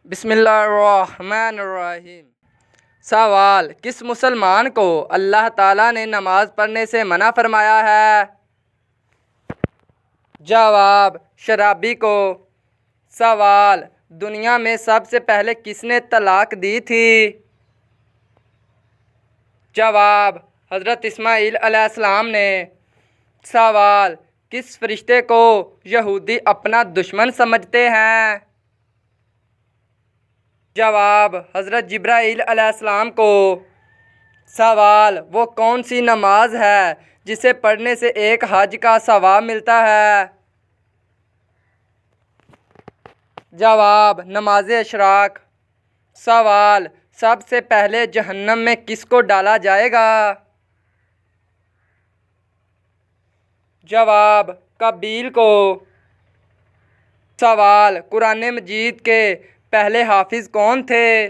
बिस्मिल्लाहिर्रहमानिर्रहीम। सवाल, किस मुसलमान को अल्लाह ताला ने नमाज़ पढ़ने से मना फरमाया है? जवाब, शराबी को। सवाल, दुनिया में सबसे पहले किसने तलाक दी थी? जवाब, हज़रत इस्माईल अलैहिस्सलाम ने। सवाल, किस फरिश्ते को यहूदी अपना दुश्मन समझते हैं? जवाब, हज़रत जिब्राईल अलैहिस्सलाम को। सवाल, वो कौन सी नमाज है जिसे पढ़ने से एक हज का सवाब मिलता है? जवाब, नमाज इशराक। सवाल, सबसे पहले जहन्नम में किसको डाला जाएगा? जवाब, काबील को। सवाल, कुरान मजीद के पहले हाफिज़ कौन थे?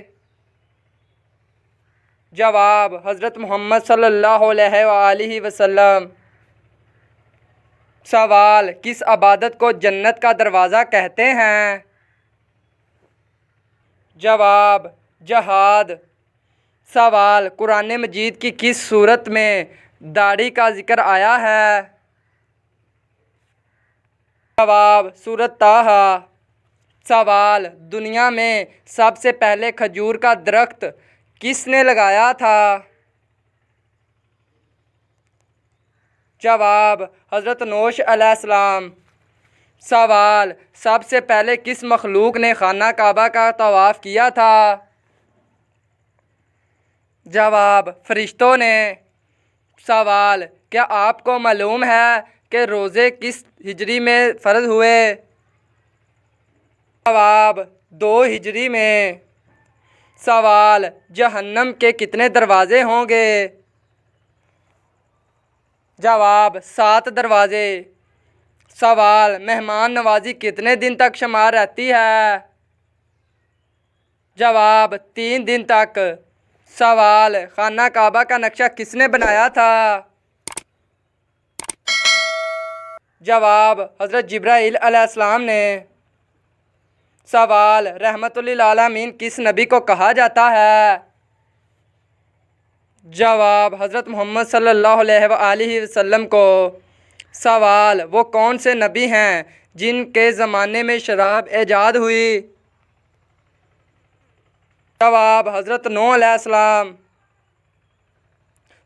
जवाब, हज़रत मोहम्मद सल्लल्लाहु अलैहि वसल्लम। सवाल, किस इबादत को जन्नत का दरवाज़ा कहते हैं? जवाब, जहाद। सवाल, कुरान मजीद की किस सूरत में दाढ़ी का जिक्र आया है? जवाब, सूरत ताहा। सवाल, दुनिया में सबसे पहले खजूर का दरख्त किसने लगाया था? जवाब, हज़रत नूह अलैहिस्सलाम। सवाल, सबसे पहले किस मखलूक ने खाना काबा का तवाफ़ किया था? जवाब, फरिश्तों ने। सवाल, क्या आपको मालूम है कि रोज़े किस हिजरी में फ़र्ज़ हुए? जवाब, 2 हिजरी में। सवाल, जहन्नम के कितने दरवाज़े होंगे? जवाब, 7 दरवाज़े। सवाल, मेहमान नवाजी कितने दिन तक शुमार रहती है? जवाब, 3 दिन तक। सवाल, खाना काबा का नक्शा किसने बनाया था? जवाब, हज़रत जिब्राईल अलैहिस्सलाम ने। सवाल, रहमतुल आलमीन किस नबी को कहा जाता है? जवाब, हज़रत मोहम्मद सल्लल्लाहु अलैहि वसल्लम को। सवाल, वो कौन से नबी हैं जिनके ज़माने में शराब ईजाद हुई? जवाब, हज़रत नूह अलैहिस्सलाम।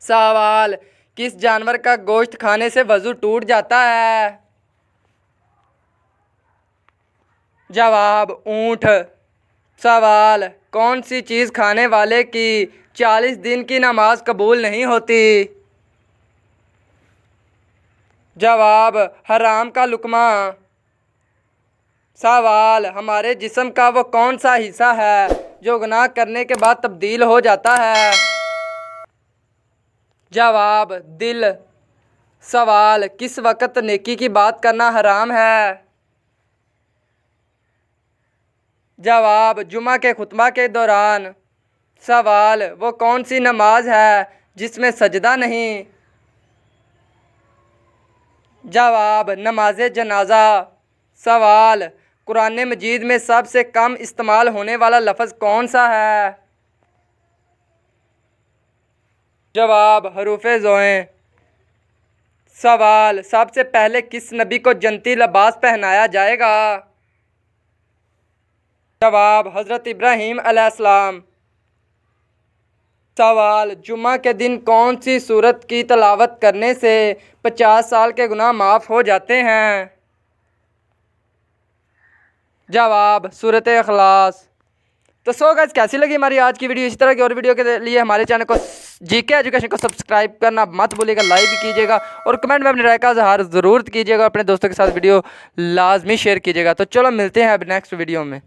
सवाल, किस जानवर का गोश्त खाने से वज़ू टूट जाता है? जवाब, ऊँट। सवाल, कौन सी चीज़ खाने वाले की 40 दिन की नमाज कबूल नहीं होती? जवाब, हराम का लुक़मा। सवाल, हमारे जिस्म का वो कौन सा हिस्सा है जो गुनाह करने के बाद तब्दील हो जाता है? जवाब, दिल। सवाल, किस वक़्त नेकी की बात करना हराम है? जवाब, जुमा के खुतबा के दौरान। सवाल, वो कौन सी नमाज है जिसमें सजदा नहीं? जवाब, नमाज जनाजा। सवाल, कुरान मजीद में सबसे कम इस्तेमाल होने वाला लफ्ज़ कौन सा है? जवाब, हरूफ़े ज़ोए। सवाल, सबसे पहले किस नबी को जन्नती लिबास पहनाया जाएगा? जवाब, हज़रत इब्राहीम अलैहिस्सलाम। सवाल, जुमा के दिन कौन सी सूरत की तिलावत करने से 50 साल के गुनाह माफ़ हो जाते हैं? जवाब, सूरत इखलास। तो सो गाइस, कैसी लगी हमारी आज की वीडियो? इसी तरह की और वीडियो के लिए हमारे चैनल को जीके एजुकेशन को सब्सक्राइब करना मत भूलिएगा, लाइक भी कीजिएगा और कमेंट में अपनी राय का इज़हार ज़रूर कीजिएगा। अपने दोस्तों के साथ वीडियो लाजमी शेयर कीजिएगा। तो चलो मिलते हैं अब नेक्स्ट वीडियो में।